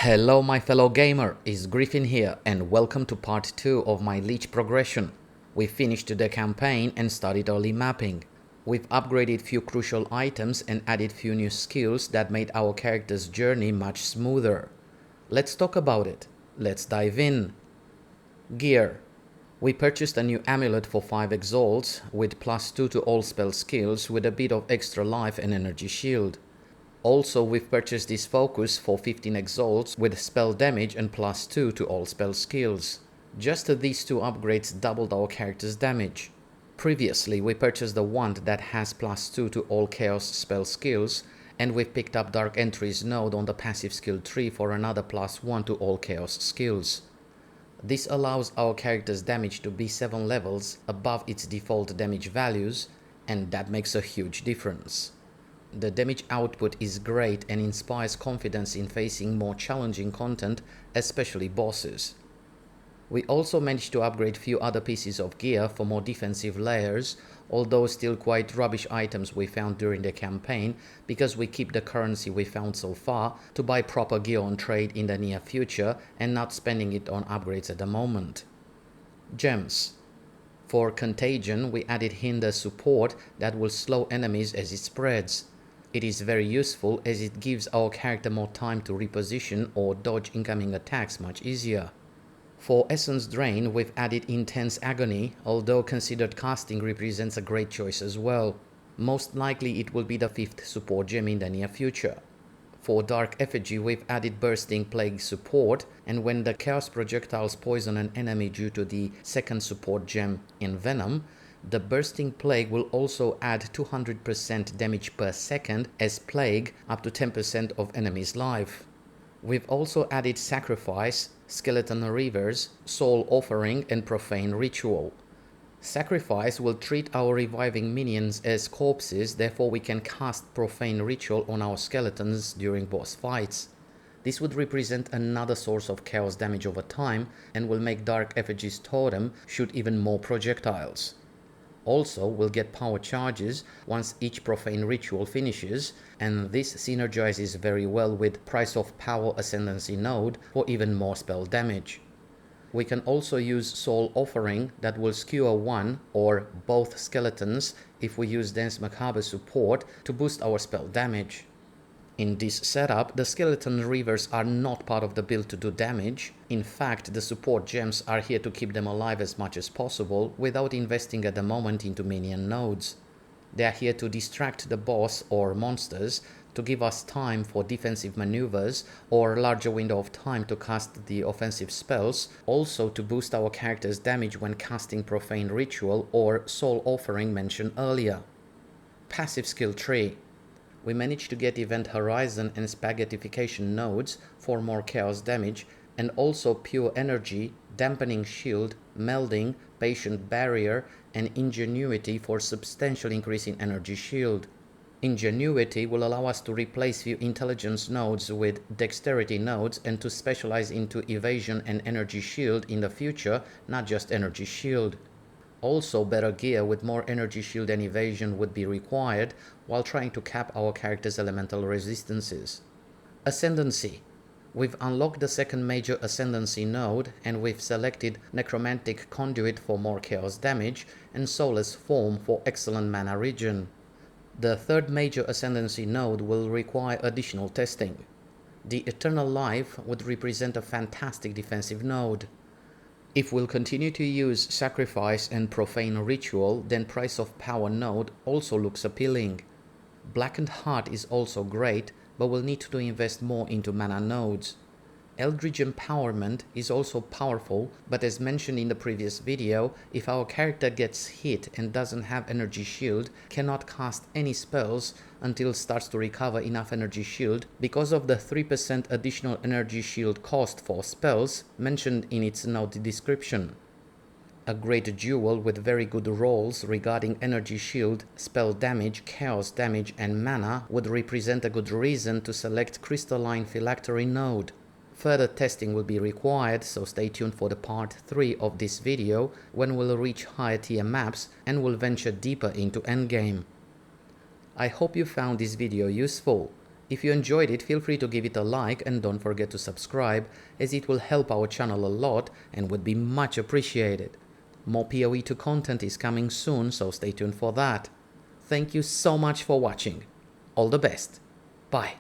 Hello my fellow gamer, it's Griffin here and welcome to part 2 of my Lich progression. We finished the campaign and started early mapping. We've upgraded few crucial items and added few new skills that made our character's journey much smoother. Let's talk about it. Let's dive in. Gear. We purchased a new amulet for 5 exalts with +2 to all spell skills with a bit of extra life and energy shield. Also, we've purchased this focus for 15 exalts with spell damage and +2 to all spell skills. Just these two upgrades doubled our character's damage. Previously, we purchased the wand that has +2 to all chaos spell skills, and we've picked up Dark Entry's node on the passive skill tree for another +1 to all chaos skills. This allows our character's damage to be 7 levels above its default damage values, and that makes a huge difference. The damage output is great and inspires confidence in facing more challenging content, especially bosses. We also managed to upgrade few other pieces of gear for more defensive layers, although still quite rubbish items we found during the campaign because we keep the currency we found so far to buy proper gear on trade in the near future and not spending it on upgrades at the moment. Gems. For Contagion, we added Hinder support that will slow enemies as it spreads. It is very useful as it gives our character more time to reposition or dodge incoming attacks much easier. For Essence Drain, we've added Intense Agony, although considered casting represents a great choice as well. Most likely it will be the 5th support gem in the near future. For Dark Effigy, we've added Bursting Plague support, and when the Chaos projectiles poison an enemy due to the 2nd support gem in Venom, the Bursting Plague will also add 200% damage per second as Plague up to 10% of enemy's life. We've also added Sacrifice, Skeleton Reavers, Soul Offering and Profane Ritual. Sacrifice will treat our reviving minions as corpses, therefore we can cast Profane Ritual on our skeletons during boss fights. This would represent another source of chaos damage over time and will make Dark Effigy's totem shoot even more projectiles. Also, we'll get power charges once each Profane Ritual finishes, and this synergizes very well with Price of Power Ascendency node for even more spell damage. We can also use Soul Offering that will skewer one or both skeletons if we use Dance Macabre support to boost our spell damage. In this setup, the Skeleton Reavers are not part of the build to do damage. In fact, the support gems are here to keep them alive as much as possible without investing at the moment into minion nodes. They are here to distract the boss or monsters, to give us time for defensive maneuvers or a larger window of time to cast the offensive spells, also to boost our character's damage when casting Profane Ritual or Soul Offering mentioned earlier. Passive skill tree. We managed to get Event Horizon and Spaghettification nodes for more chaos damage, and also Pure Energy, Dampening Shield, Melding, Patient Barrier and Ingenuity for substantial increase in energy shield. Ingenuity will allow us to replace few intelligence nodes with dexterity nodes and to specialize into evasion and energy shield in the future, not just energy shield. Also, better gear with more energy shield and evasion would be required while trying to cap our character's elemental resistances. Ascendency. We've unlocked the 2nd major Ascendency node and we've selected Necromantic Conduit for more chaos damage and Soulless Form for excellent mana regen. The 3rd major Ascendency node will require additional testing. The Eternal Life would represent a fantastic defensive node. If we'll continue to use Sacrifice and Profane Ritual, then Price of Power node also looks appealing. Blackened Heart is also great, but we'll need to invest more into mana nodes. Eldritch Empowerment is also powerful, but as mentioned in the previous video, if our character gets hit and doesn't have energy shield, cannot cast any spells until starts to recover enough energy shield because of the 3% additional energy shield cost for spells mentioned in its node description. A great duel with very good rolls regarding energy shield, spell damage, chaos damage and mana would represent a good reason to select Crystalline Phylactery node. Further testing will be required, so stay tuned for the part 3 of this video when we'll reach higher tier maps and we'll venture deeper into endgame. I hope you found this video useful. If you enjoyed it, feel free to give it a like and don't forget to subscribe, as it will help our channel a lot and would be much appreciated. More POE 2 content is coming soon, so stay tuned for that. Thank you so much for watching. All the best. Bye.